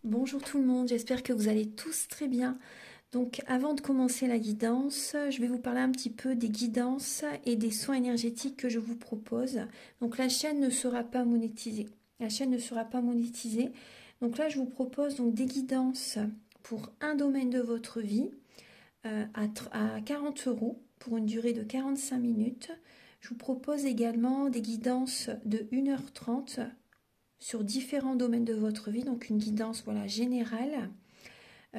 Bonjour tout le monde, j'espère que vous allez tous très bien. Donc avant de commencer la guidance, je vais vous parler un petit peu des guidances et des soins énergétiques que je vous propose. Donc la chaîne ne sera pas monétisée. La chaîne ne sera pas monétisée. Donc là je vous propose donc des guidances pour un domaine de votre vie à 40 € pour une durée de 45 minutes. Je vous propose également des guidances de 1h30 sur différents domaines de votre vie, donc une guidance voilà, générale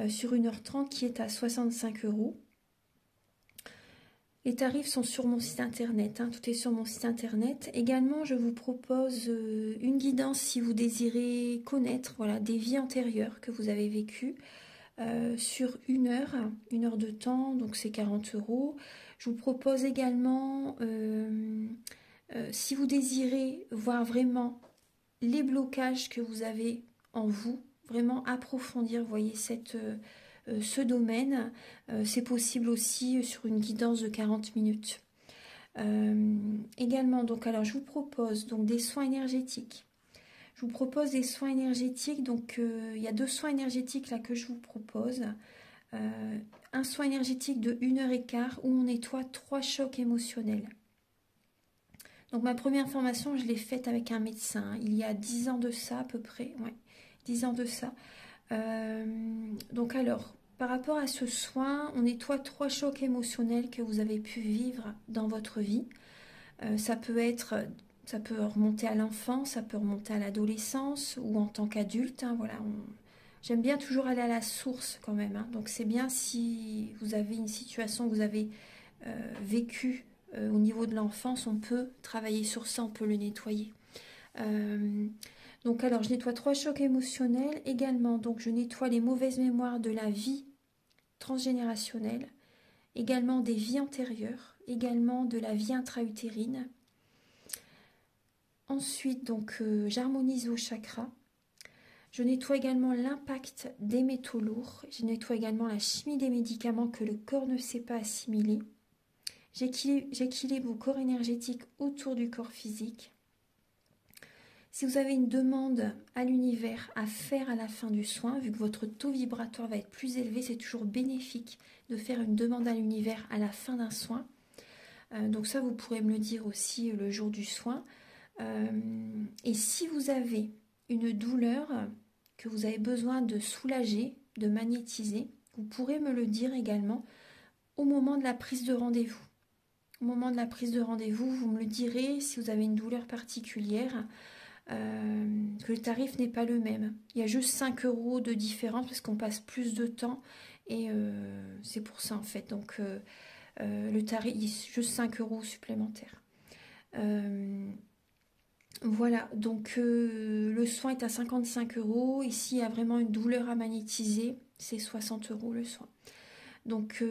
sur 1h30 qui est à 65 €. Les tarifs sont sur mon site internet, hein, tout est sur mon site internet. Également, je vous propose une guidance si vous désirez connaître voilà, des vies antérieures que vous avez vécues sur une heure de temps, donc c'est 40 €. Je vous propose également, si vous désirez voir vraiment les blocages que vous avez en vous, vraiment approfondir, vous voyez, ce domaine, c'est possible aussi sur une guidance de 40 minutes. Également, donc, alors je vous propose donc des soins énergétiques. Je vous propose des soins énergétiques, donc il y a 2 soins énergétiques là que je vous propose. Un soin énergétique de 1h15 où on nettoie 3 chocs émotionnels. Donc ma première formation, je l'ai faite avec un médecin, il y a 10 ans de ça à peu près, ouais, 10 ans de ça. Donc alors, par rapport à ce soin, on nettoie 3 chocs émotionnels que vous avez pu vivre dans votre vie. Ça peut remonter à l'enfance, ça peut remonter à l'adolescence ou en tant qu'adulte, hein, voilà. J'aime bien toujours aller à la source quand même, hein. Donc c'est bien si vous avez une situation que vous avez vécue au niveau de l'enfance, on peut travailler sur ça, on peut le nettoyer. Donc alors je nettoie 3 chocs émotionnels également, donc je nettoie les mauvaises mémoires de la vie transgénérationnelle, également des vies antérieures, également de la vie intra-utérine. Ensuite donc j'harmonise vos chakras. Je nettoie également l'impact des métaux lourds. Je nettoie également la chimie des médicaments que le corps ne sait pas assimiler. J'équilibre vos corps énergétiques autour du corps physique. Si vous avez une demande à l'univers à faire à la fin du soin, vu que votre taux vibratoire va être plus élevé, c'est toujours bénéfique de faire une demande à l'univers à la fin d'un soin. Donc ça, vous pourrez me le dire aussi le jour du soin. Et si vous avez une douleur que vous avez besoin de soulager, de magnétiser, vous pourrez me le dire également au moment de la prise de rendez-vous. Au moment de la prise de rendez-vous, vous me le direz si vous avez une douleur particulière, que le tarif n'est pas le même. Il y a juste 5 € de différence parce qu'on passe plus de temps et c'est pour ça en fait. Donc le tarif, il y a juste 5 € supplémentaires. Voilà, donc le soin est à 55 €. Ici, il y a vraiment une douleur à magnétiser, c'est 60 € le soin. Donc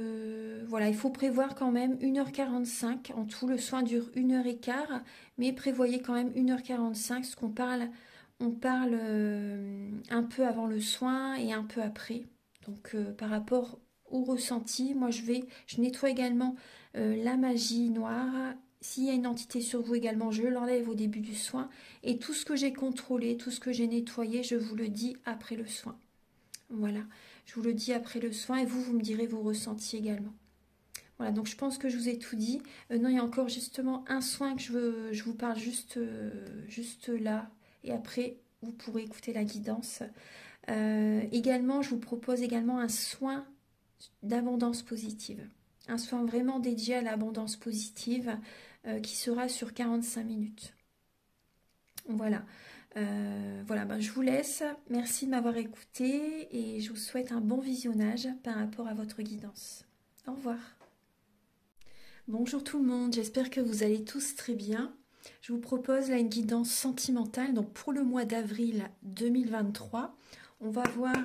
voilà, il faut prévoir quand même 1h45. En tout, le soin dure 1h15, mais prévoyez quand même 1h45, parce qu'on parle, on parle un peu avant le soin et un peu après. Donc par rapport au ressenti, moi je nettoie également la magie noire. S'il y a une entité sur vous également, je l'enlève au début du soin. Et tout ce que j'ai contrôlé, tout ce que j'ai nettoyé, je vous le dis après le soin. Voilà, je vous le dis après le soin et vous me direz vos ressentis également. Voilà, donc je pense que je vous ai tout dit. Non, il y a encore justement un soin que je vous parle juste là. Et après, vous pourrez écouter la guidance. Également, je vous propose également un soin d'abondance positive. Un soin vraiment dédié à l'abondance positive qui sera sur 45 minutes. Voilà. Voilà, ben, je vous laisse. Merci de m'avoir écouté et je vous souhaite un bon visionnage par rapport à votre guidance. Au revoir. Bonjour tout le monde, j'espère que vous allez tous très bien. Je vous propose là une guidance sentimentale. Donc pour le mois d'avril 2023, on va voir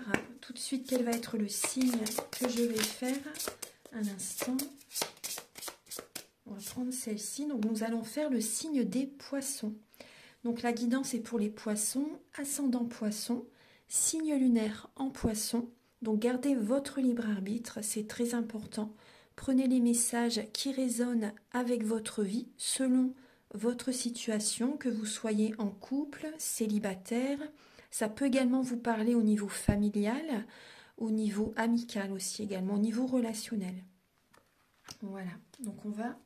tout de suite quel va être le signe que je vais faire. Un instant. On va prendre celle-ci. Donc nous allons faire le signe des poissons. Donc la guidance est pour les poissons, ascendant poisson, signe lunaire en poisson. Donc gardez votre libre arbitre, c'est très important. Prenez les messages qui résonnent avec votre vie selon votre situation, que vous soyez en couple, célibataire, Ça peut également vous parler au niveau familial, au niveau amical aussi également, au niveau relationnel. Voilà, donc on va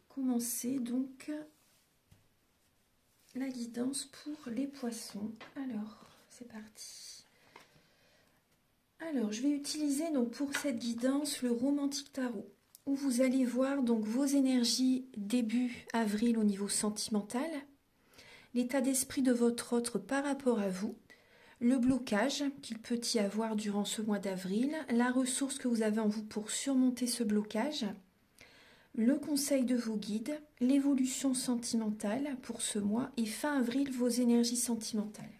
commencer donc la guidance pour les poissons. Alors, c'est parti. Alors, je vais utiliser donc pour cette guidance le Romantique Tarot, où vous allez voir donc vos énergies début avril au niveau sentimental, l'état d'esprit de votre autre par rapport à vous, le blocage qu'il peut y avoir durant ce mois d'avril, la ressource que vous avez en vous pour surmonter ce blocage, le conseil de vos guides, l'évolution sentimentale pour ce mois et fin avril vos énergies sentimentales.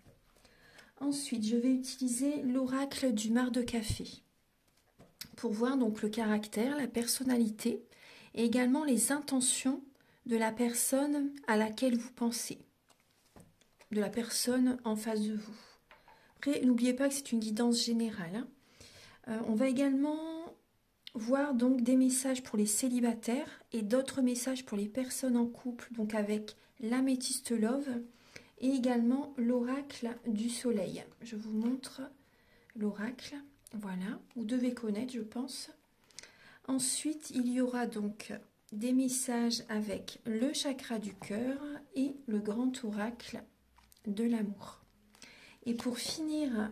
Ensuite, je vais utiliser l'oracle du mar de café pour voir donc le caractère, la personnalité et également les intentions de la personne à laquelle vous pensez, de la personne en face de vous. Après, n'oubliez pas que c'est une guidance générale. On va également voir donc des messages pour les célibataires et d'autres messages pour les personnes en couple, donc avec l'améthyste love et également l'oracle du soleil. Je vous montre l'oracle, voilà, vous devez connaître je pense. Ensuite, il y aura donc des messages avec le chakra du cœur et le grand oracle de l'amour. Et pour finir,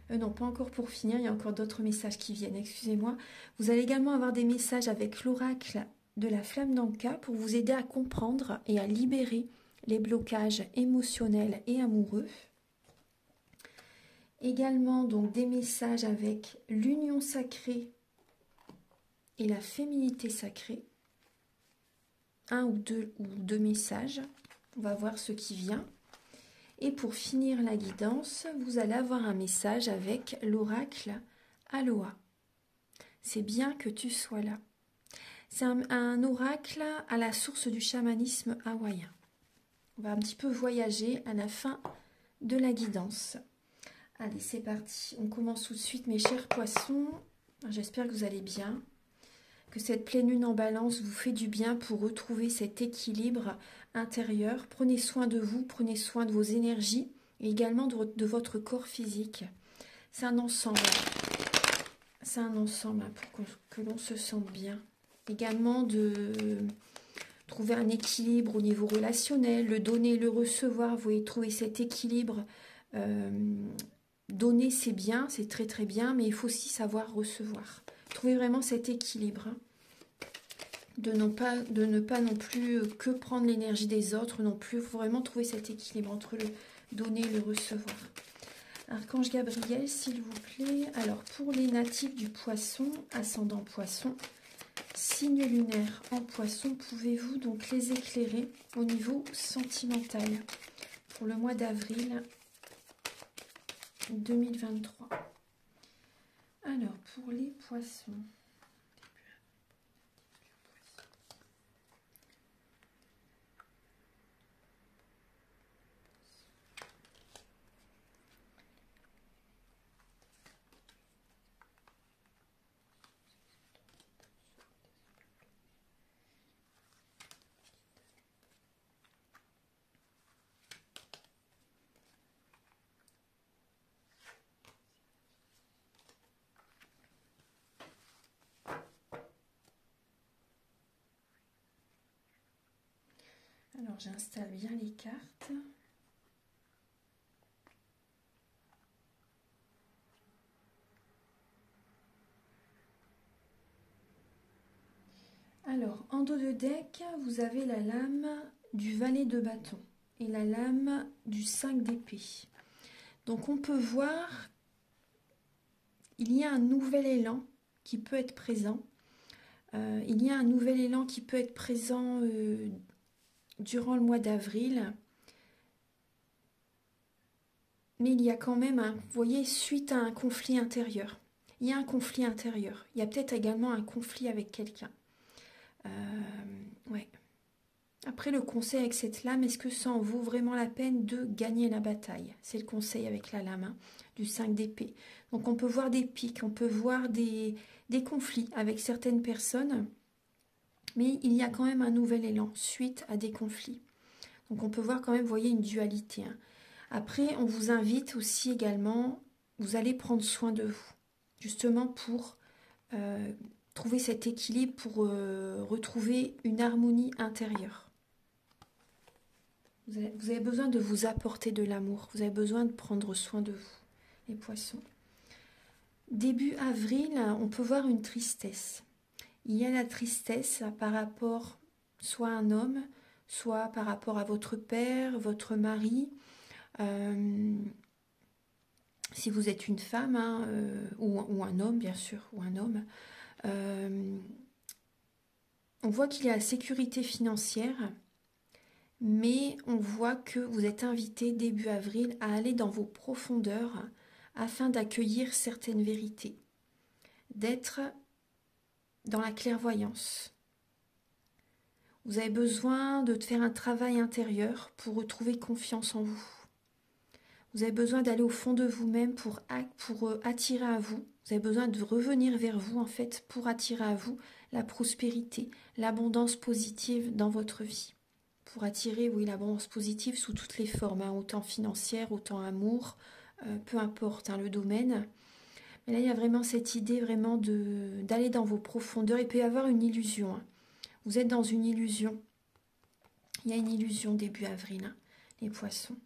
non, pas encore pour finir, il y a encore d'autres messages qui viennent, excusez-moi. Vous allez également avoir des messages avec l'oracle de la flamme d'Anka pour vous aider à comprendre et à libérer les blocages émotionnels et amoureux. Également donc des messages avec l'union sacrée et la féminité sacrée. Un ou deux messages. On va voir ce qui vient. Et pour finir la guidance, vous allez avoir un message avec l'oracle Aloha. C'est bien que tu sois là. C'est un oracle à la source du chamanisme hawaïen. On va un petit peu voyager à la fin de la guidance. Allez, c'est parti. On commence tout de suite, mes chers poissons. J'espère que vous allez bien, que cette pleine lune en balance vous fait du bien pour retrouver cet équilibre intérieur. Prenez soin de vous, prenez soin de vos énergies et également de votre corps physique. C'est un ensemble. C'est un ensemble pour que l'on se sente bien. Également de trouver un équilibre au niveau relationnel, le donner, le recevoir. Vous voyez, trouver cet équilibre. Donner, c'est bien, c'est très très bien, mais il faut aussi savoir recevoir. Trouver vraiment cet équilibre. De ne pas non plus que prendre l'énergie des autres non plus. Il faut vraiment trouver cet équilibre entre le donner et le recevoir. Archange Gabriel, s'il vous plaît. Alors, pour les natifs du poisson, ascendant poisson, signe lunaire en poisson, pouvez-vous donc les éclairer au niveau sentimental pour le mois d'avril 2023. Alors, pour les poissons. Alors, j'installe bien les cartes. Alors, en dos de deck, vous avez la lame du valet de bâton et la lame du 5 d'épée. Donc, on peut voir, il y a un nouvel élan qui peut être présent. Il y a un nouvel élan qui peut être présent durant le mois d'avril. Mais il y a quand même, vous voyez, suite à un conflit intérieur. Il y a un conflit intérieur. Il y a peut-être également un conflit avec quelqu'un. Ouais. Après, le conseil avec cette lame, est-ce que ça en vaut vraiment la peine de gagner la bataille? C'est le conseil avec la lame du 5 d'épée. Donc, on peut voir des pics, on peut voir des conflits avec certaines personnes. Mais il y a quand même un nouvel élan suite à des conflits. Donc, on peut voir quand même, vous voyez, une dualité. Après, on vous invite aussi également, vous allez prendre soin de vous, justement pour trouver cet équilibre, pour retrouver une harmonie intérieure. Vous avez besoin de vous apporter de l'amour, vous avez besoin de prendre soin de vous, les poissons. Début avril, on peut voir une tristesse. Il y a la tristesse par rapport soit à un homme, soit par rapport à votre père, votre mari. Si vous êtes une femme, hein, ou un homme, bien sûr, ou un homme, on voit qu'il y a la sécurité financière, mais on voit que vous êtes invité début avril à aller dans vos profondeurs afin d'accueillir certaines vérités, d'être dans la clairvoyance. Vous avez besoin de faire un travail intérieur pour retrouver confiance en vous. Vous avez besoin d'aller au fond de vous-même pour attirer à vous. Vous avez besoin de revenir vers vous, en fait, pour attirer à vous la prospérité, l'abondance positive dans votre vie. Pour attirer, oui, l'abondance positive sous toutes les formes, hein, autant financière, autant amour, peu importe hein, le domaine. Mais là, il y a vraiment cette idée vraiment d'aller dans vos profondeurs. Il peut y avoir une illusion. Hein. Vous êtes dans une illusion. Il y a une illusion début avril, hein, les poissons.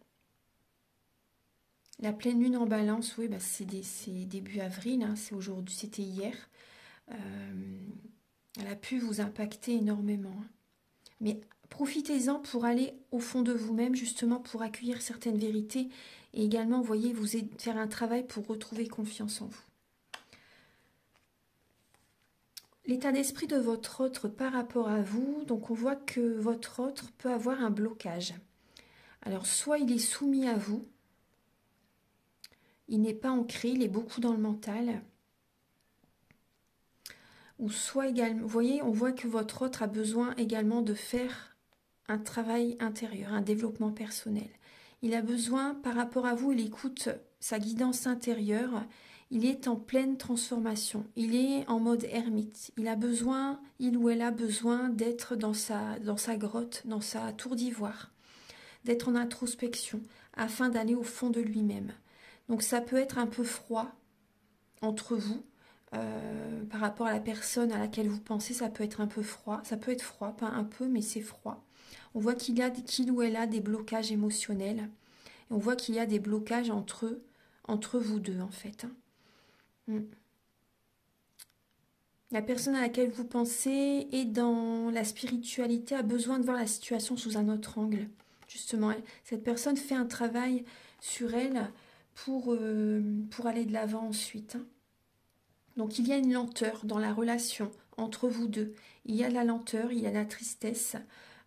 La pleine lune en balance, oui, bah c'est début avril, hein, c'est aujourd'hui, c'était hier. Elle a pu vous impacter énormément. Hein. Mais profitez-en pour aller au fond de vous-même, justement pour accueillir certaines vérités. Et également, vous voyez, faire un travail pour retrouver confiance en vous. L'état d'esprit de votre autre par rapport à vous, donc on voit que votre autre peut avoir un blocage. Alors, soit il est soumis à vous, il n'est pas ancré, il est beaucoup dans le mental. Ou soit également, vous voyez, on voit que votre autre a besoin également de faire un travail intérieur, un développement personnel. Il a besoin, par rapport à vous, il écoute sa guidance intérieure, il est en pleine transformation, il est en mode ermite. Il ou elle a besoin d'être dans sa grotte, dans sa tour d'ivoire, d'être en introspection, afin d'aller au fond de lui-même. Donc ça peut être un peu froid entre vous, par rapport à la personne à laquelle vous pensez, ça peut être un peu froid. Ça peut être froid, pas un peu, mais c'est froid. On voit qu'il ou elle a des blocages émotionnels. Et on voit qu'il y a des blocages entre vous deux, en fait. La personne à laquelle vous pensez est dans la spiritualité, a besoin de voir la situation sous un autre angle. Justement, cette personne fait un travail sur elle pour aller de l'avant ensuite. Donc il y a une lenteur dans la relation entre vous deux. Il y a la lenteur, il y a la tristesse.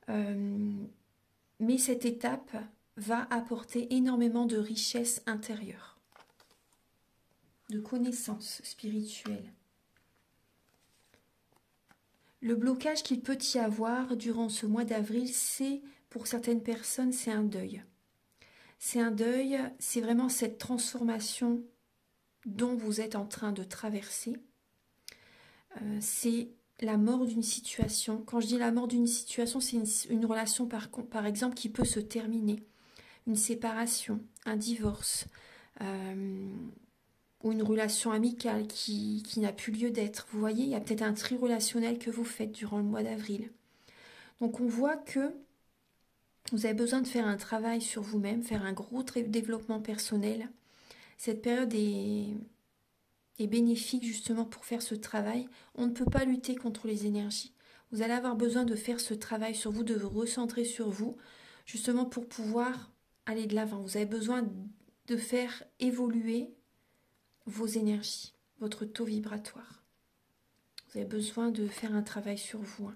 Mais cette étape va apporter énormément de richesse intérieure, de connaissances spirituelles. Le blocage qu'il peut y avoir durant ce mois d'avril, pour certaines personnes, c'est un deuil. C'est un deuil, c'est vraiment cette transformation dont vous êtes en train de traverser. C'est la mort d'une situation. Quand je dis la mort d'une situation, c'est une relation par exemple qui peut se terminer. Une séparation, un divorce, ou une relation amicale qui n'a plus lieu d'être. Vous voyez, il y a peut-être un tri relationnel que vous faites durant le mois d'avril. Donc on voit que vous avez besoin de faire un travail sur vous-même, faire un gros développement personnel. Cette période est bénéfique justement pour faire ce travail. On ne peut pas lutter contre les énergies. Vous allez avoir besoin de faire ce travail sur vous, de vous recentrer sur vous, justement pour pouvoir aller de l'avant. Vous avez besoin de faire évoluer vos énergies, votre taux vibratoire. Vous avez besoin de faire un travail sur vous.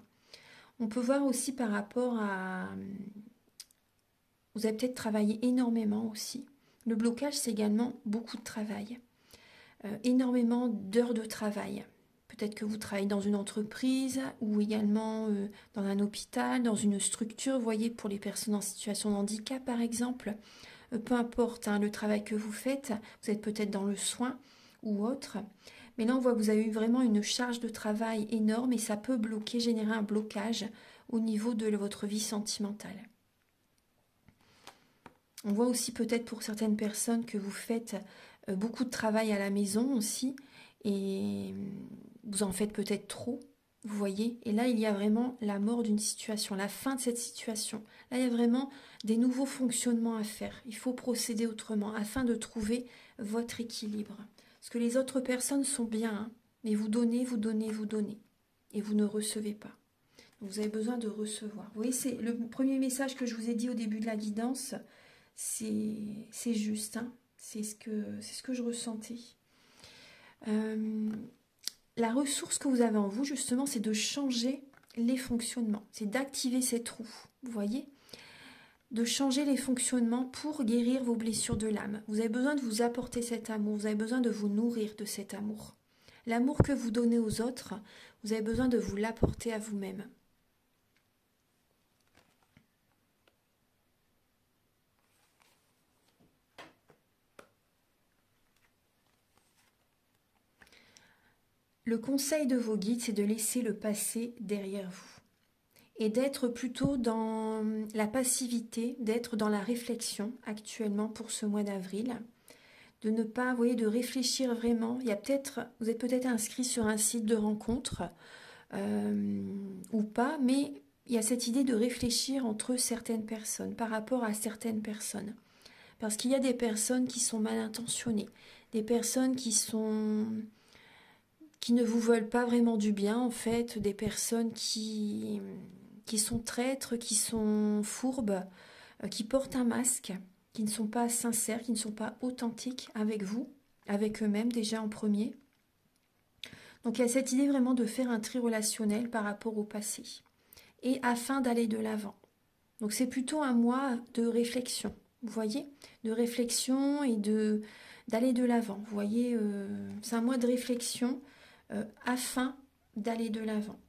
On peut voir aussi par rapport à... Vous avez peut-être travaillé énormément aussi. Le blocage, c'est également beaucoup de travail. Énormément d'heures de travail. Peut-être que vous travaillez dans une entreprise ou également dans un hôpital, dans une structure, vous voyez, pour les personnes en situation de handicap par exemple. Peu importe le travail que vous faites, vous êtes peut-être dans le soin ou autre. Mais là, on voit que vous avez eu vraiment une charge de travail énorme et ça peut générer un blocage au niveau de votre vie sentimentale. On voit aussi peut-être pour certaines personnes que vous faites beaucoup de travail à la maison aussi et vous en faites peut-être trop, vous voyez. Et là, il y a vraiment la mort d'une situation, la fin de cette situation. Là, il y a vraiment des nouveaux fonctionnements à faire. Il faut procéder autrement afin de trouver votre équilibre. Parce que les autres personnes sont bien, hein, mais vous donnez, vous donnez, vous donnez. Et vous ne recevez pas. Vous avez besoin de recevoir. Vous voyez, c'est le premier message que je vous ai dit au début de la guidance. C'est juste, hein. C'est ce que je ressentais. La ressource que vous avez en vous, justement, c'est de changer les fonctionnements. C'est d'activer ces trous, vous voyez, de changer les fonctionnements pour guérir vos blessures de l'âme. Vous avez besoin de vous apporter cet amour, vous avez besoin de vous nourrir de cet amour. L'amour que vous donnez aux autres, vous avez besoin de vous l'apporter à vous-même. Le conseil de vos guides, c'est de laisser le passé derrière vous et d'être plutôt dans la passivité, d'être dans la réflexion actuellement pour ce mois d'avril, de ne pas, vous voyez, de réfléchir vraiment. Il y a peut-être, vous êtes peut-être inscrit sur un site de rencontre ou pas, mais il y a cette idée de réfléchir entre certaines personnes, par rapport à certaines personnes. Parce qu'il y a des personnes qui sont mal intentionnées, des personnes qui ne vous veulent pas vraiment du bien, en fait, des personnes qui sont traîtres, qui sont fourbes, qui portent un masque, qui ne sont pas sincères, qui ne sont pas authentiques avec vous, avec eux-mêmes déjà en premier. Donc il y a cette idée vraiment de faire un tri relationnel par rapport au passé, et afin d'aller de l'avant. Donc c'est plutôt un mois de réflexion, vous voyez, de réflexion et d'aller de l'avant. Vous voyez, c'est un mois de réflexion afin d'aller de l'avant.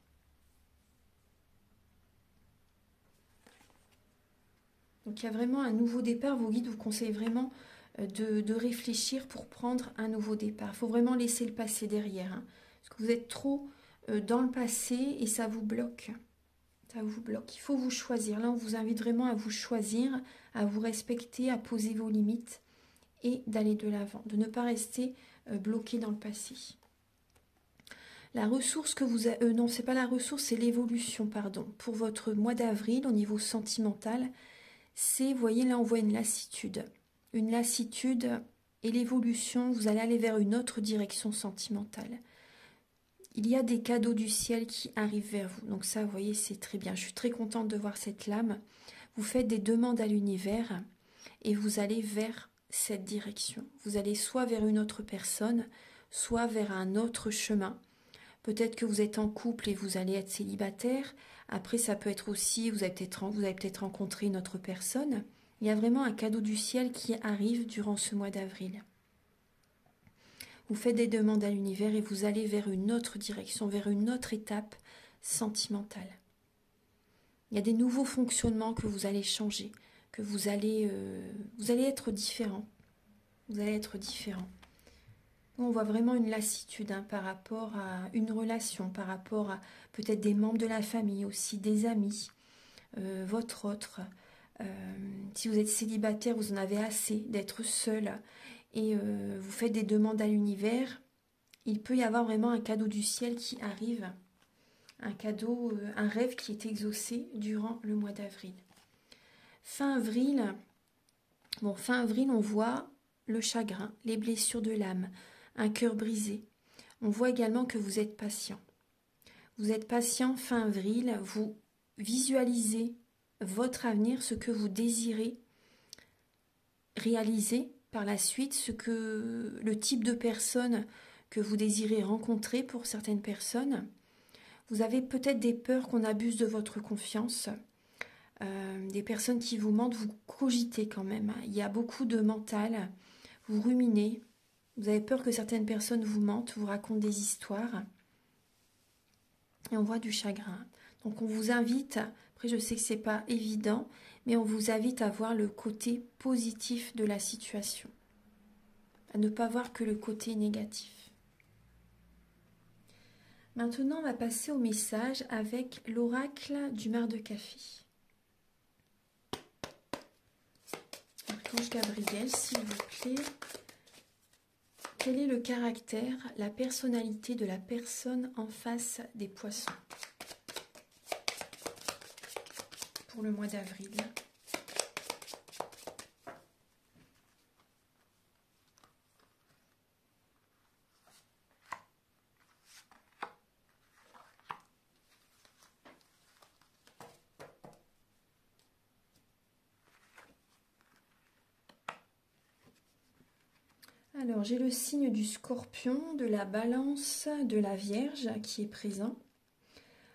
Donc il y a vraiment un nouveau départ. Vos guides vous conseillent vraiment de réfléchir pour prendre un nouveau départ. Il faut vraiment laisser le passé derrière, hein, parce que vous êtes trop dans le passé et ça vous bloque. Ça vous bloque. Il faut vous choisir. Là, on vous invite vraiment à vous choisir, à vous respecter, à poser vos limites et d'aller de l'avant, de ne pas rester bloqué dans le passé. La ressource que vous avez... non, c'est pas la ressource, c'est l'évolution, pardon. Pour votre mois d'avril, au niveau sentimental, c'est, vous voyez, là, on voit une lassitude. Une lassitude et l'évolution, vous allez aller vers une autre direction sentimentale. Il y a des cadeaux du ciel qui arrivent vers vous. Donc ça, vous voyez, c'est très bien. Je suis très contente de voir cette lame. Vous faites des demandes à l'univers et vous allez vers cette direction. Vous allez soit vers une autre personne, soit vers un autre chemin. Peut-être que vous êtes en couple et vous allez être célibataire. Après, ça peut être aussi, vous avez peut-être rencontré une autre personne. Il y a vraiment un cadeau du ciel qui arrive durant ce mois d'avril. Vous faites des demandes à l'univers et vous allez vers une autre direction, vers une autre étape sentimentale. Il y a des nouveaux fonctionnements que vous allez changer, que vous allez être différent. Vous allez être différent. On voit vraiment une lassitude par rapport à une relation, par rapport à peut-être des membres de la famille aussi, des amis, votre autre. Si vous êtes célibataire, vous en avez assez d'être seul et vous faites des demandes à l'univers. Il peut y avoir vraiment un cadeau du ciel qui arrive, un cadeau, un rêve qui est exaucé durant le mois d'avril. Fin avril, on voit le chagrin, les blessures de l'âme, un cœur brisé. On voit également que vous êtes patient. Vous êtes patient fin avril, vous visualisez votre avenir, ce que vous désirez réaliser par la suite, le type de personne que vous désirez rencontrer pour certaines personnes. Vous avez peut-être des peurs qu'on abuse de votre confiance, des personnes qui vous mentent, vous cogitez quand même. Il y a beaucoup de mental, vous ruminez. Vous avez peur que certaines personnes vous mentent, vous racontent des histoires. Et on voit du chagrin. Donc on vous invite, après je sais que ce n'est pas évident, mais on vous invite à voir le côté positif de la situation. À ne pas voir que le côté négatif. Maintenant, on va passer au message avec l'oracle du mar de café. Archange Gabriel, s'il vous plaît. Quel est le caractère, la personnalité de la personne en face des poissons pour le mois d'avril? Alors, j'ai le signe du Scorpion, de la Balance, de la Vierge qui est présent.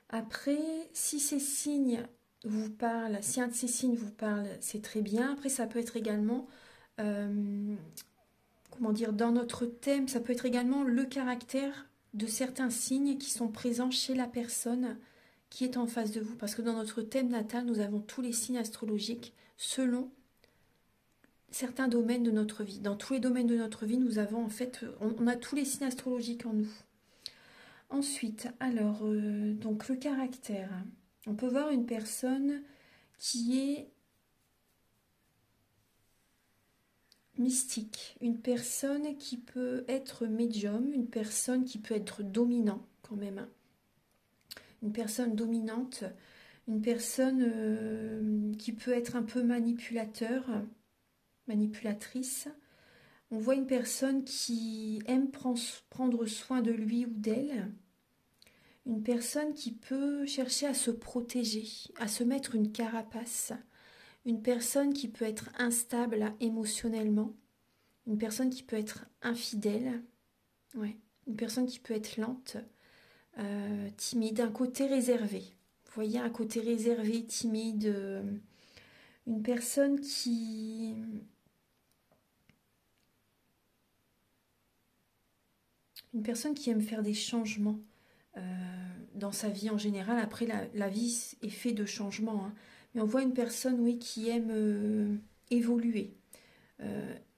Après, si ces signes vous parlent, si un de ces signes vous parle, c'est très bien. Après, ça peut être également, comment dire, dans notre thème, ça peut être également le caractère de certains signes qui sont présents chez la personne qui est en face de vous. Parce que dans notre thème natal, nous avons tous les signes astrologiques selon certains domaines de notre vie. Dans tous les domaines de notre vie, nous avons en fait, on a tous les signes astrologiques en nous. Ensuite, alors, donc le caractère. On peut voir une personne qui est mystique, une personne qui peut être médium, une personne qui peut être dominant quand même. Une personne dominante, une personne qui peut être un peu manipulatrice. On voit une personne qui aime prendre soin de lui ou d'elle. Une personne qui peut chercher à se protéger, à se mettre une carapace. Une personne qui peut être instable émotionnellement. Une personne qui peut être infidèle. Ouais. Une personne qui peut être lente, timide, un côté réservé. Vous voyez, un côté réservé, timide. Une personne qui... Une personne qui aime faire des changements dans sa vie en général. Après, la vie est faite de changements. Hein. Mais on voit une personne, oui, qui aime évoluer.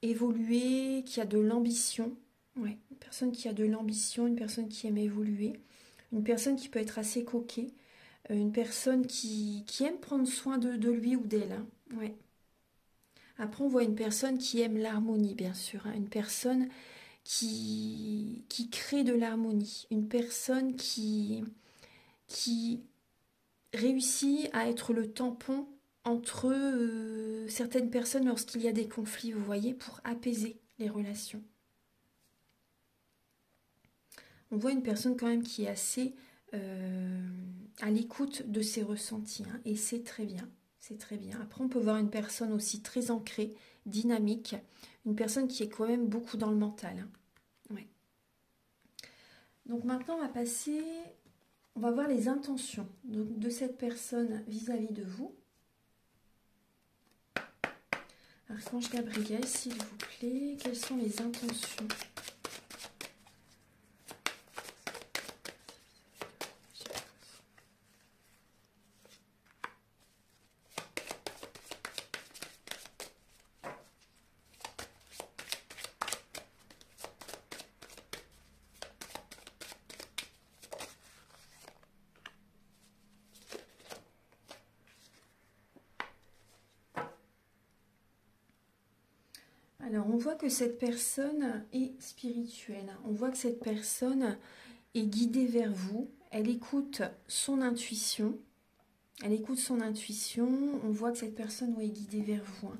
Évoluer, qui a de l'ambition. Ouais, une personne qui a de l'ambition, une personne qui aime évoluer. Une personne qui peut être assez coquée. Une personne qui aime prendre soin de lui ou d'elle. Hein. Ouais. Après, on voit une personne qui aime l'harmonie, bien sûr. Hein. Une personne qui crée de l'harmonie. Une personne qui réussit à être le tampon entre certaines personnes lorsqu'il y a des conflits, vous voyez, pour apaiser les relations. On voit une personne quand même qui est assez à l'écoute de ses ressentis, hein, et c'est très bien, c'est très bien. Après, on peut voir une personne aussi très ancrée, dynamique, une personne qui est quand même beaucoup dans le mental. Hein. Ouais. Donc maintenant, on va voir les intentions de cette personne vis-à-vis de vous. Archange Gabriel, s'il vous plaît, quelles sont les intentions ? Alors, on voit que cette personne est spirituelle. On voit que cette personne est guidée vers vous. Elle écoute son intuition. Elle écoute son intuition. On voit que cette personne est guidée vers vous.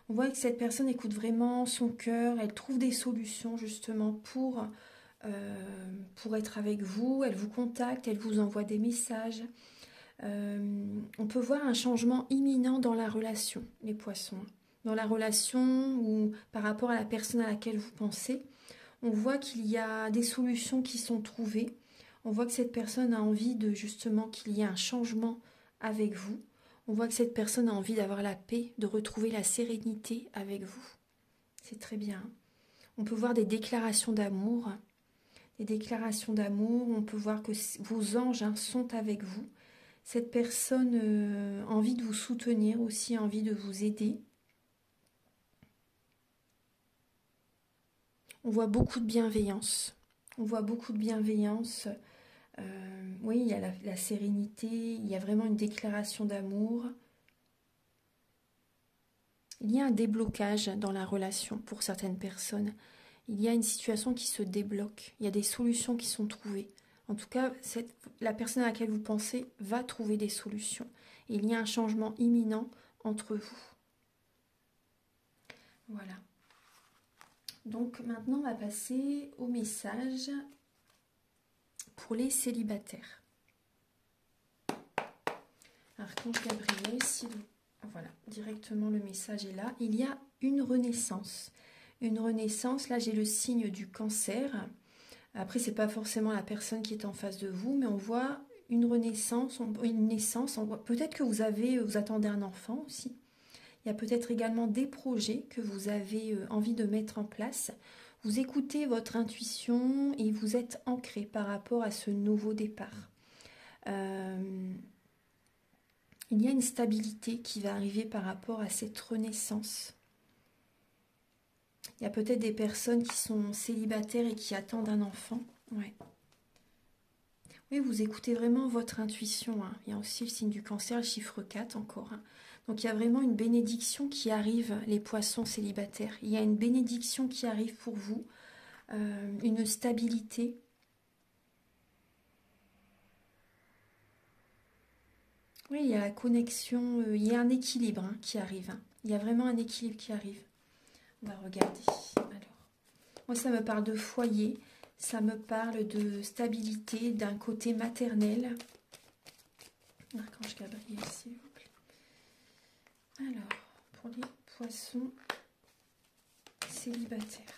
On voit que cette personne écoute vraiment son cœur. Elle trouve des solutions justement pour être avec vous. Elle vous contacte, elle vous envoie des messages. On peut voir un changement imminent dans la relation, les poissons. Dans la relation ou par rapport à la personne à laquelle vous pensez, on voit qu'il y a des solutions qui sont trouvées. On voit que cette personne a envie de justement qu'il y ait un changement avec vous. On voit que cette personne a envie d'avoir la paix, de retrouver la sérénité avec vous. C'est très bien. On peut voir des déclarations d'amour. Des déclarations d'amour. On peut voir que vos anges sont avec vous. Cette personne a envie de vous soutenir aussi, a envie de vous aider. On voit beaucoup de bienveillance. On voit beaucoup de bienveillance. Oui, il y a la sérénité, il y a vraiment une déclaration d'amour. Il y a un déblocage dans la relation pour certaines personnes. Il y a une situation qui se débloque. Il y a des solutions qui sont trouvées. En tout cas, la personne à laquelle vous pensez va trouver des solutions. Et il y a un changement imminent entre vous. Voilà. Donc maintenant, on va passer au message pour les célibataires. Archange Gabriel, voilà, directement le message est là. Il y a une renaissance. Une renaissance, là j'ai le signe du cancer. Après, c'est pas forcément la personne qui est en face de vous, mais on voit une renaissance, une naissance. Peut-être que vous attendez un enfant aussi. Il y a peut-être également des projets que vous avez envie de mettre en place. Vous écoutez votre intuition et vous êtes ancré par rapport à ce nouveau départ. Il y a une stabilité qui va arriver par rapport à cette renaissance. Il y a peut-être des personnes qui sont célibataires et qui attendent un enfant. Ouais. Oui, vous écoutez vraiment votre intuition. Hein. Il y a aussi le signe du cancer, le chiffre 4 encore. Hein. Donc il y a vraiment une bénédiction qui arrive, les poissons célibataires. Il y a une bénédiction qui arrive pour vous, une stabilité. Oui, il y a la connexion, il y a un équilibre qui arrive. Hein. Il y a vraiment un équilibre qui arrive. On va regarder. Alors, moi, ça me parle de foyer, ça me parle de stabilité, d'un côté maternel. Archange Gabriel, s'il vous plaît. Alors, pour les poissons célibataires.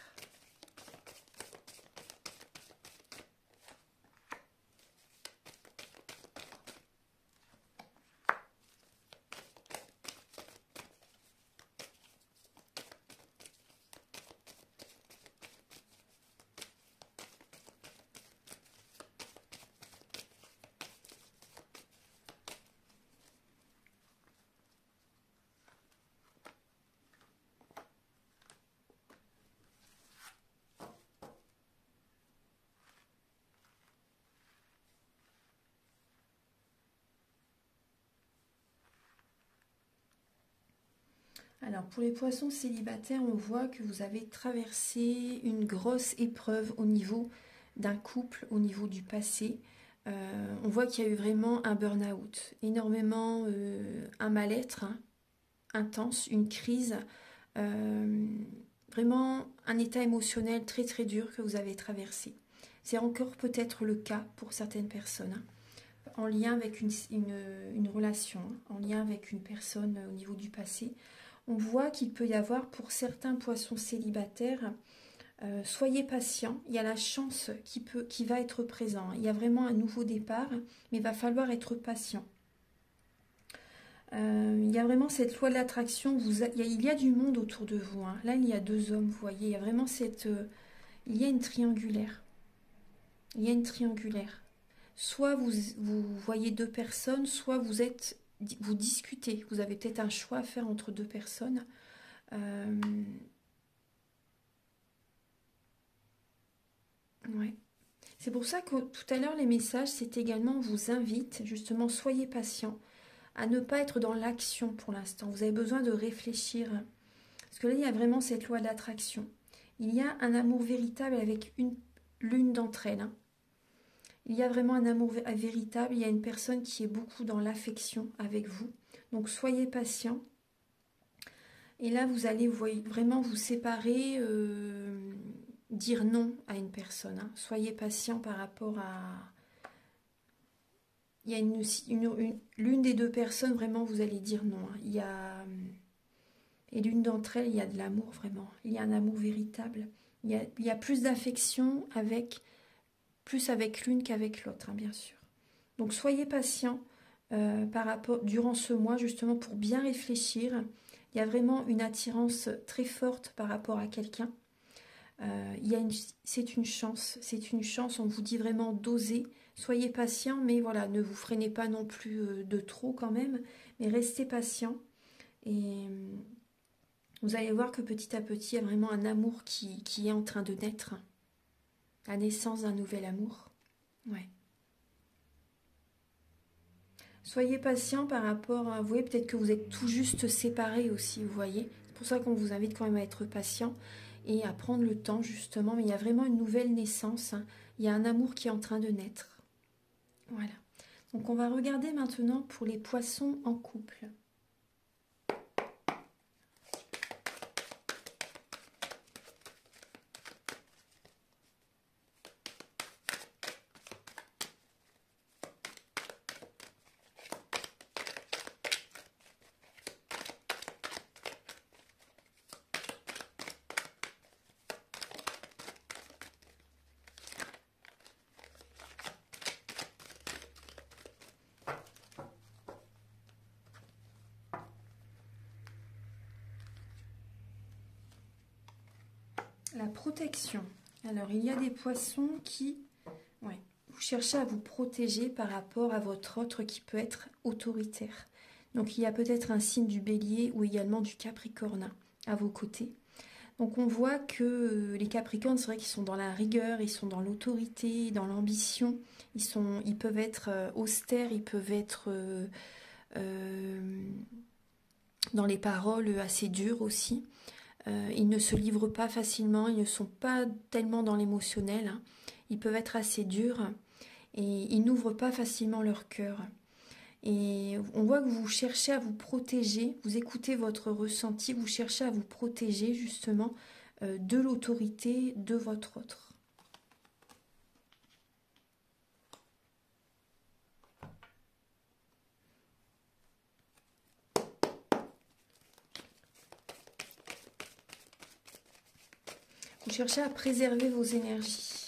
Alors pour les poissons célibataires, on voit que vous avez traversé une grosse épreuve au niveau d'un couple, au niveau du passé. On voit qu'il y a eu vraiment un burn-out, énormément un mal-être intense, une crise, vraiment un état émotionnel très très dur que vous avez traversé. C'est encore peut-être le cas pour certaines personnes, en lien avec une relation, en lien avec une personne au niveau du passé. On voit qu'il peut y avoir pour certains poissons célibataires, soyez patients, il y a la chance qui va être présent. Il y a vraiment un nouveau départ, mais il va falloir être patient. Il y a vraiment cette loi de l'attraction, il y a du monde autour de vous. Hein. Là, il y a deux hommes, vous voyez, il y a vraiment il y a une triangulaire. Il y a une triangulaire. Soit vous voyez deux personnes, soit vous discutez. Vous avez peut-être un choix à faire entre deux personnes. Ouais. C'est pour ça que tout à l'heure, les messages, c'est également, on vous invite, justement, soyez patient, à ne pas être dans l'action pour l'instant. Vous avez besoin de réfléchir. Parce que là, il y a vraiment cette loi de l'attraction. Il y a un amour véritable avec l'une d'entre elles. Hein. Il y a vraiment un amour véritable. Il y a une personne qui est beaucoup dans l'affection avec vous. Donc, soyez patient. Et là, vous allez vraiment vous séparer, dire non à une personne. Hein. Soyez patient par rapport à... Il y a l'une des deux personnes, vraiment, vous allez dire non. Hein. Il y a... Et l'une d'entre elles, il y a de l'amour, vraiment. Il y a un amour véritable. Il y a plus d'affection plus avec l'une qu'avec l'autre, hein, bien sûr. Donc, soyez patient durant ce mois, justement, pour bien réfléchir. Il y a vraiment une attirance très forte par rapport à quelqu'un. C'est une chance, on vous dit vraiment d'oser. Soyez patient, mais voilà, ne vous freinez pas non plus de trop quand même, mais restez patient. Et vous allez voir que petit à petit, il y a vraiment un amour qui est en train de naître. La naissance d'un nouvel amour. Ouais. Soyez patient par rapport à... Vous voyez, peut-être que vous êtes tout juste séparés aussi, vous voyez. C'est pour ça qu'on vous invite quand même à être patient et à prendre le temps justement. Mais il y a vraiment une nouvelle naissance, hein. Il y a un amour qui est en train de naître. Voilà. Donc on va regarder maintenant pour les poissons en couple. La protection. Alors, il y a des poissons qui, ouais, vous cherchez à vous protéger par rapport à votre autre qui peut être autoritaire. Donc, il y a peut-être un signe du Bélier ou également du Capricorne à vos côtés. Donc, on voit que les Capricornes, c'est vrai qu'ils sont dans la rigueur, ils sont dans l'autorité, dans l'ambition. Ils peuvent être austères, ils peuvent être dans les paroles assez dures aussi. Ils ne se livrent pas facilement, ils ne sont pas tellement dans l'émotionnel, hein. Ils peuvent être assez durs et ils n'ouvrent pas facilement leur cœur. Et on voit que vous cherchez à vous protéger, vous écoutez votre ressenti, vous cherchez à vous protéger justement de l'autorité de votre autre. Vous cherchez à préserver vos énergies.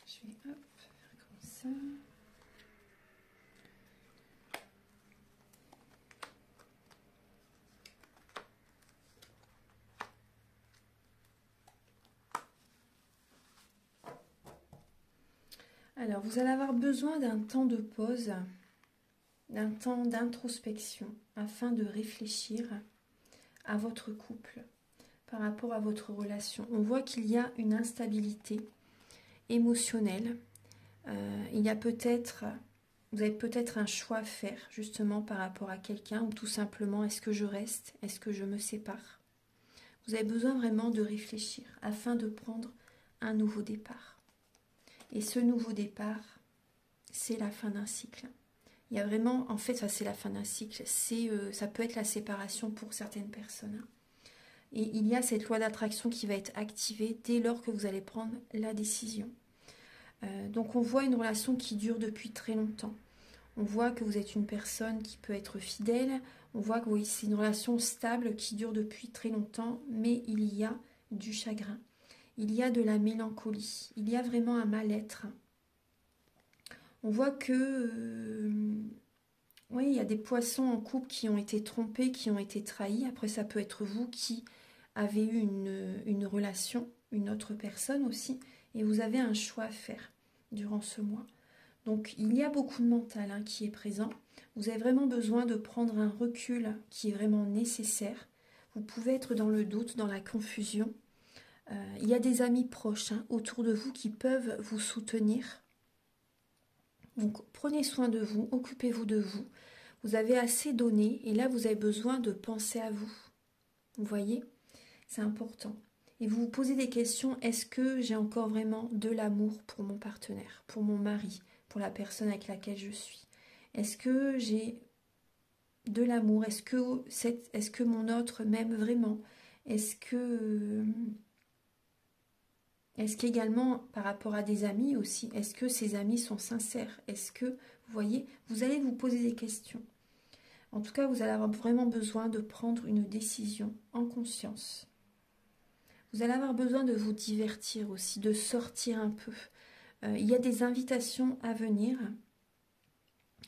Je vais hop, faire comme ça. Alors, vous allez avoir besoin d'un temps de pause, d'un temps d'introspection, afin de réfléchir à votre couple, par rapport à votre relation. On voit qu'il y a une instabilité émotionnelle. Il y a peut-être, vous avez peut-être un choix à faire, justement, par rapport à quelqu'un, ou tout simplement, est-ce que je reste, est-ce que je me sépare? Vous avez besoin vraiment de réfléchir, afin de prendre un nouveau départ. Et ce nouveau départ, c'est la fin d'un cycle. Il y a vraiment, en fait, ça c'est la fin d'un cycle. Ça peut être la séparation pour certaines personnes. Et il y a cette loi d'attraction qui va être activée dès lors que vous allez prendre la décision. Donc on voit une relation qui dure depuis très longtemps. On voit que vous êtes une personne qui peut être fidèle. On voit que oui, c'est une relation stable qui dure depuis très longtemps, mais il y a du chagrin. Il y a de la mélancolie, il y a vraiment un mal-être. On voit que, oui, il y a des poissons en couple qui ont été trompés, qui ont été trahis. Après, ça peut être vous qui avez eu une relation, une autre personne aussi, et vous avez un choix à faire durant ce mois. Donc, il y a beaucoup de mental hein, qui est présent. Vous avez vraiment besoin de prendre un recul qui est vraiment nécessaire. Vous pouvez être dans le doute, dans la confusion. Il y a des amis proches hein, autour de vous qui peuvent vous soutenir. Donc prenez soin de vous, occupez-vous de vous. Vous avez assez donné et là vous avez besoin de penser à vous. Vous voyez, c'est important. Et vous vous posez des questions, est-ce que j'ai encore vraiment de l'amour pour mon partenaire, pour mon mari, pour la personne avec laquelle je suis? Est-ce que j'ai de l'amour? Est-ce que mon autre m'aime vraiment? Est-ce qu'également, par rapport à des amis aussi, est-ce que ces amis sont sincères? Est-ce que, vous voyez, vous allez vous poser des questions. En tout cas, vous allez avoir vraiment besoin de prendre une décision en conscience. Vous allez avoir besoin de vous divertir aussi, de sortir un peu. Il y a des invitations à venir,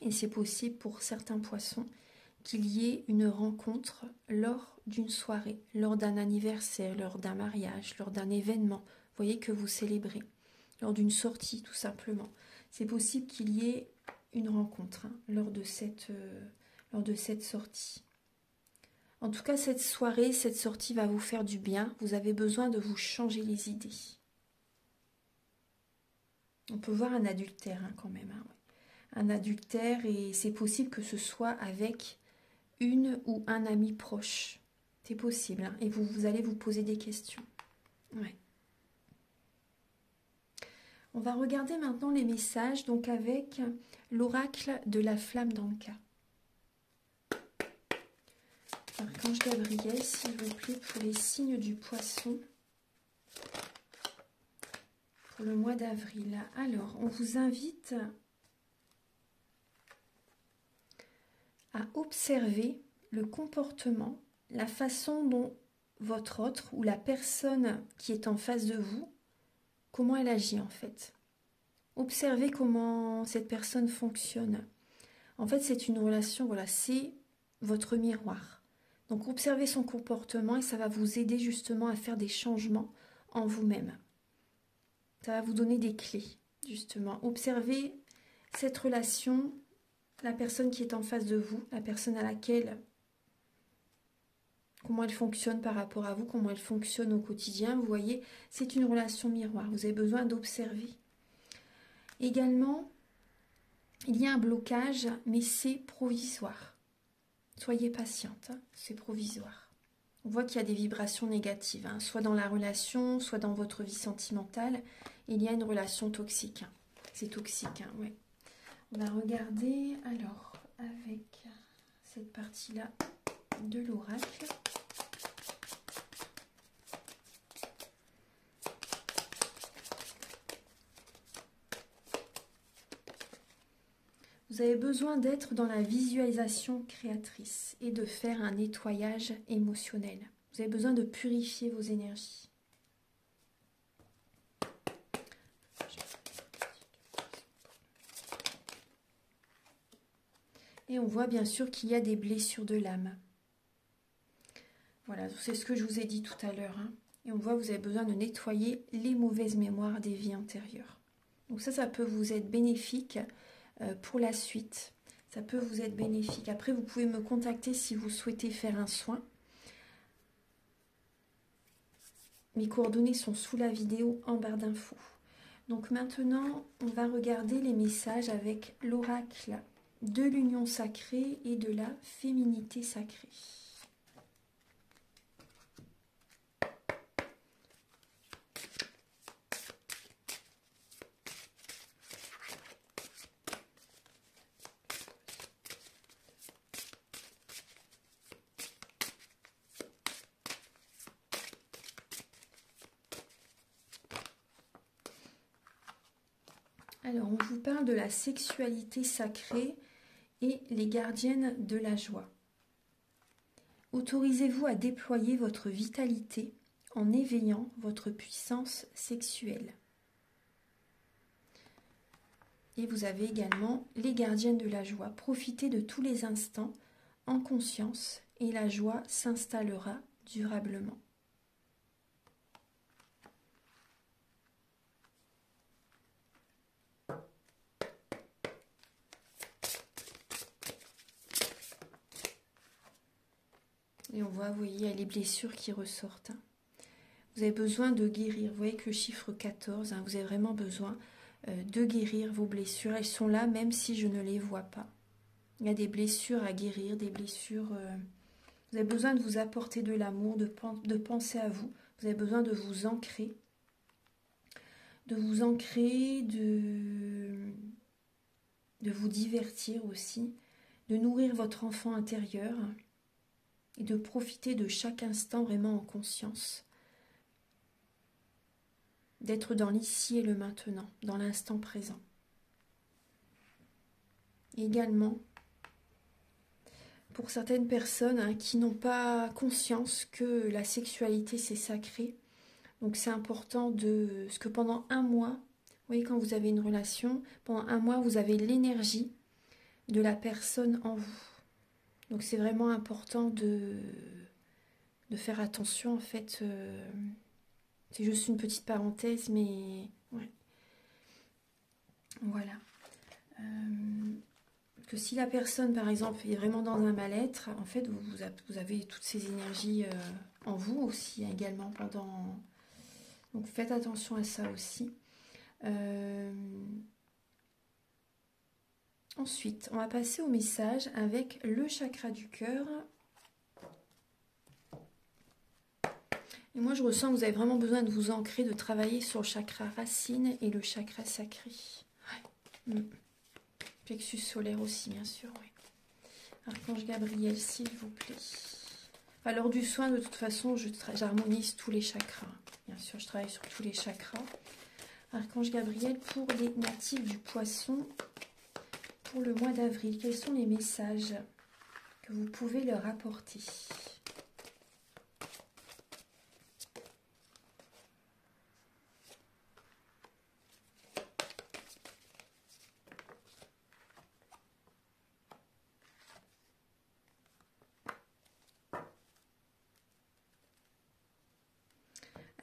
et c'est possible pour certains poissons qu'il y ait une rencontre lors d'une soirée, lors d'un anniversaire, lors d'un mariage, lors d'un événement. Vous voyez que vous célébrez lors d'une sortie tout simplement. c'est possible qu'il y ait une rencontre hein, lors de cette sortie. En tout cas, cette soirée, cette sortie va vous faire du bien. Vous avez besoin de vous changer les idées. On peut voir un adultère hein, quand même. Hein, ouais. Un adultère et c'est possible que ce soit avec une ou un ami proche. C'est possible. Hein, et vous allez vous poser des questions. Ouais. On va regarder maintenant les messages donc avec l'oracle de la flamme d'Anka. Archange Gabriel, s'il vous plaît, pour les signes du poisson pour le mois d'avril. Alors, on vous invite à observer le comportement, la façon dont votre autre ou la personne qui est en face de vous, comment elle agit en fait. Observez comment cette personne fonctionne. En fait, c'est une relation, voilà, c'est votre miroir. Donc observez son comportement et ça va vous aider justement à faire des changements en vous-même. Ça va vous donner des clés, justement. Observez cette relation, la personne qui est en face de vous, la personne à laquelle, comment elle fonctionne par rapport à vous, comment elle fonctionne au quotidien. Vous voyez, c'est une relation miroir. Vous avez besoin d'observer. Également, il y a un blocage, mais c'est provisoire. Soyez patiente, hein, c'est provisoire. On voit qu'il y a des vibrations négatives, hein, soit dans la relation, soit dans votre vie sentimentale. Il y a une relation toxique. Hein. C'est toxique, hein, ouais. On va regarder, alors, avec cette partie-là de l'oracle. Vous avez besoin d'être dans la visualisation créatrice et de faire un nettoyage émotionnel. Vous avez besoin de purifier vos énergies. Et on voit bien sûr qu'il y a des blessures de l'âme. Voilà, c'est ce que je vous ai dit tout à l'heure. Hein. Et on voit que vous avez besoin de nettoyer les mauvaises mémoires des vies antérieures. Donc ça peut vous être bénéfique pour la suite. Ça peut vous être bénéfique. Après, vous pouvez me contacter si vous souhaitez faire un soin. Mes coordonnées sont sous la vidéo en barre d'infos. Donc maintenant, on va regarder les messages avec l'oracle de l'union sacrée et de la féminité sacrée. Alors, on vous parle de la sexualité sacrée et les gardiennes de la joie. Autorisez-vous à déployer votre vitalité en éveillant votre puissance sexuelle. Et vous avez également les gardiennes de la joie. Profitez de tous les instants en conscience et la joie s'installera durablement. Et on voit, vous voyez, il y a les blessures qui ressortent. Vous avez besoin de guérir. Vous voyez que le chiffre 14, vous avez vraiment besoin de guérir vos blessures. Elles sont là même si je ne les vois pas. Il y a des blessures à guérir, des blessures... vous avez besoin de vous apporter de l'amour, de penser à vous. Vous avez besoin de vous ancrer. De vous divertir aussi. De nourrir votre enfant intérieur. Et de profiter de chaque instant vraiment en conscience. D'être dans l'ici et le maintenant, dans l'instant présent. Également, pour certaines personnes qui n'ont pas conscience que la sexualité c'est sacré, donc c'est important parce que pendant un mois, vous voyez quand vous avez une relation, pendant un mois vous avez l'énergie de la personne en vous. Donc c'est vraiment important de faire attention en fait. C'est juste une petite parenthèse, mais ouais. Voilà. que si la personne, par exemple, est vraiment dans un mal-être, en fait, vous avez toutes ces énergies en vous aussi, également, pendant... Donc, faites attention à ça aussi. Ensuite, on va passer au message avec le chakra du cœur. Et moi, je ressens que vous avez vraiment besoin de vous ancrer, de travailler sur le chakra racine et le chakra sacré. Ouais. Plexus solaire aussi, bien sûr. Ouais. Archange Gabriel, s'il vous plaît. Enfin, lors du soin, de toute façon, j'harmonise tous les chakras. Bien sûr, je travaille sur tous les chakras. Archange Gabriel, pour les natifs du poisson, pour le mois d'avril, quels sont les messages que vous pouvez leur apporter ?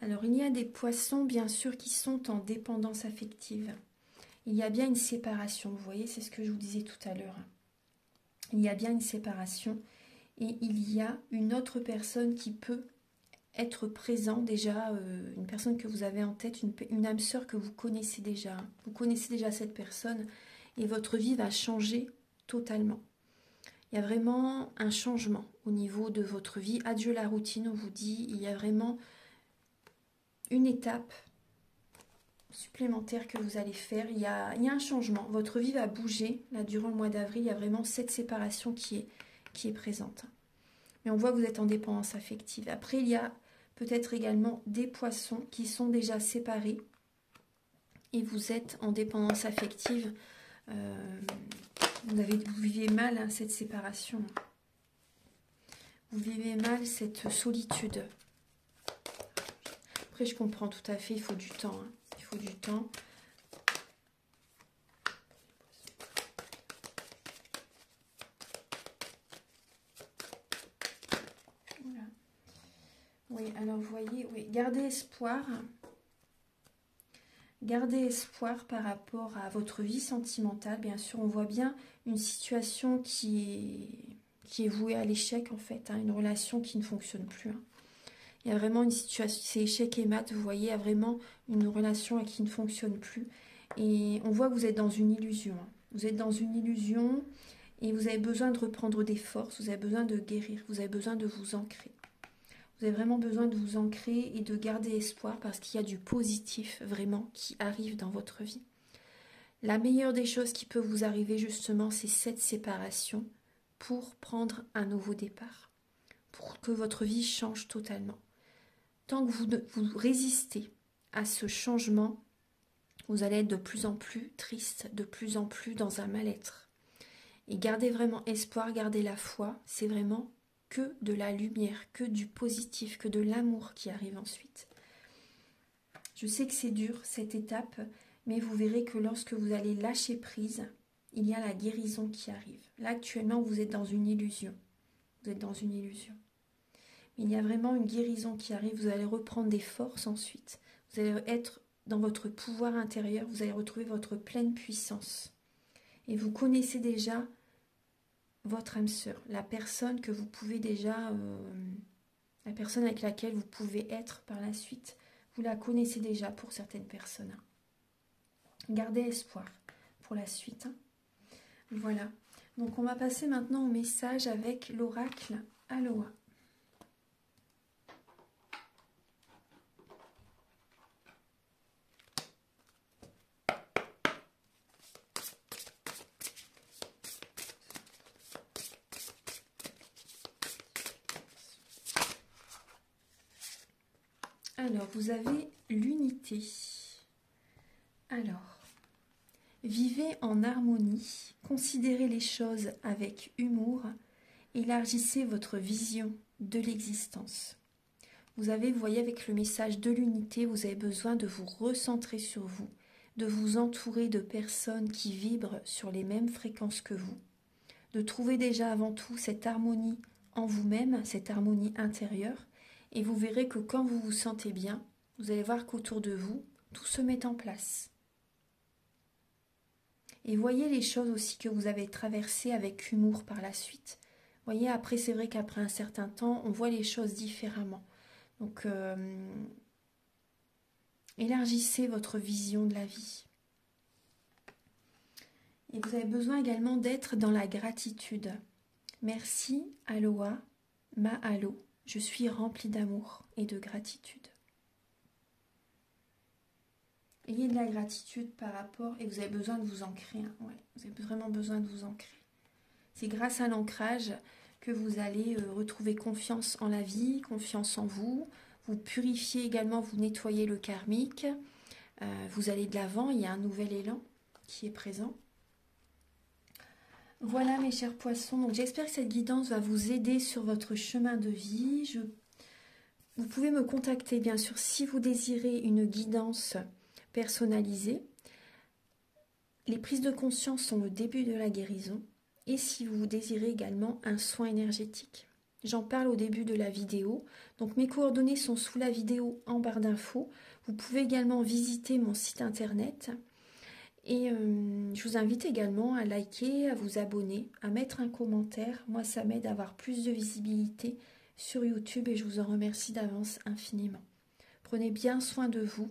Alors, il y a des poissons, bien sûr, qui sont en dépendance affective. Il y a bien une séparation, vous voyez, c'est ce que je vous disais tout à l'heure. Il y a bien une séparation et il y a une autre personne qui peut être présent déjà, une personne que vous avez en tête, une âme sœur que vous connaissez déjà. Vous connaissez déjà cette personne et votre vie va changer totalement. Il y a vraiment un changement au niveau de votre vie. Adieu la routine, on vous dit, il y a vraiment une étape supplémentaire que vous allez faire. Il y a un changement. Votre vie va bouger. Là, durant le mois d'avril, il y a vraiment cette séparation qui est présente. Mais on voit que vous êtes en dépendance affective. Après, il y a peut-être également des poissons qui sont déjà séparés et vous êtes en dépendance affective. Vous vivez mal hein, cette séparation. Vous vivez mal cette solitude. Après, je comprends tout à fait, il faut du temps. Hein. Il faut du temps. Voilà. Oui, alors vous voyez, oui, gardez espoir. Gardez espoir par rapport à votre vie sentimentale. Bien sûr, on voit bien une situation qui est vouée à l'échec, en fait. Hein, une relation qui ne fonctionne plus. Hein. Il y a vraiment une situation, c'est échec et mat, vous voyez, il y a vraiment une relation qui ne fonctionne plus. Et on voit que vous êtes dans une illusion. Hein. Vous êtes dans une illusion et vous avez besoin de reprendre des forces, vous avez besoin de guérir, vous avez besoin de vous ancrer. Vous avez vraiment besoin de vous ancrer et de garder espoir parce qu'il y a du positif vraiment qui arrive dans votre vie. La meilleure des choses qui peut vous arriver justement, c'est cette séparation pour prendre un nouveau départ, pour que votre vie change totalement. Tant que vous résistez à ce changement, vous allez être de plus en plus triste, de plus en plus dans un mal-être. Et gardez vraiment espoir, gardez la foi, c'est vraiment que de la lumière, que du positif, que de l'amour qui arrive ensuite. Je sais que c'est dur cette étape, mais vous verrez que lorsque vous allez lâcher prise, il y a la guérison qui arrive. Là actuellement vous êtes dans une illusion. Vous êtes dans une illusion. Mais il y a vraiment une guérison qui arrive, vous allez reprendre des forces ensuite. Vous allez être dans votre pouvoir intérieur, vous allez retrouver votre pleine puissance. Et vous connaissez déjà votre âme sœur, la personne que vous pouvez déjà, la personne avec laquelle vous pouvez être par la suite. Vous la connaissez déjà pour certaines personnes. Gardez espoir pour la suite. Voilà. Donc on va passer maintenant au message avec l'oracle Aloha. Alors, vous avez l'unité. Alors, vivez en harmonie, considérez les choses avec humour, élargissez votre vision de l'existence. Vous voyez, avec le message de l'unité, vous avez besoin de vous recentrer sur vous, de vous entourer de personnes qui vibrent sur les mêmes fréquences que vous, de trouver déjà avant tout cette harmonie en vous-même, cette harmonie intérieure, et vous verrez que quand vous vous sentez bien, vous allez voir qu'autour de vous, tout se met en place. Et voyez les choses aussi que vous avez traversées avec humour par la suite. Voyez, après, c'est vrai qu'après un certain temps, on voit les choses différemment. Donc, élargissez votre vision de la vie. Et vous avez besoin également d'être dans la gratitude. Merci, aloha, mahalo. Je suis remplie d'amour et de gratitude. Ayez de la gratitude par rapport, et vous avez besoin de vous ancrer. Hein, ouais, vous avez vraiment besoin de vous ancrer. C'est grâce à l'ancrage que vous allez retrouver confiance en la vie, confiance en vous. Vous purifiez également, vous nettoyez le karmique. Vous allez de l'avant, il y a un nouvel élan qui est présent. Voilà mes chers poissons, donc j'espère que cette guidance va vous aider sur votre chemin de vie. Vous pouvez me contacter bien sûr si vous désirez une guidance personnalisée. Les prises de conscience sont le début de la guérison et si vous désirez également un soin énergétique. J'en parle au début de la vidéo, donc mes coordonnées sont sous la vidéo en barre d'infos. Vous pouvez également visiter mon site internet. Et je vous invite également à liker, à vous abonner, à mettre un commentaire. Moi, ça m'aide à avoir plus de visibilité sur YouTube et je vous en remercie d'avance infiniment. Prenez bien soin de vous.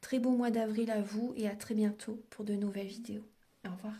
Très beau mois d'avril à vous et à très bientôt pour de nouvelles vidéos. Au revoir.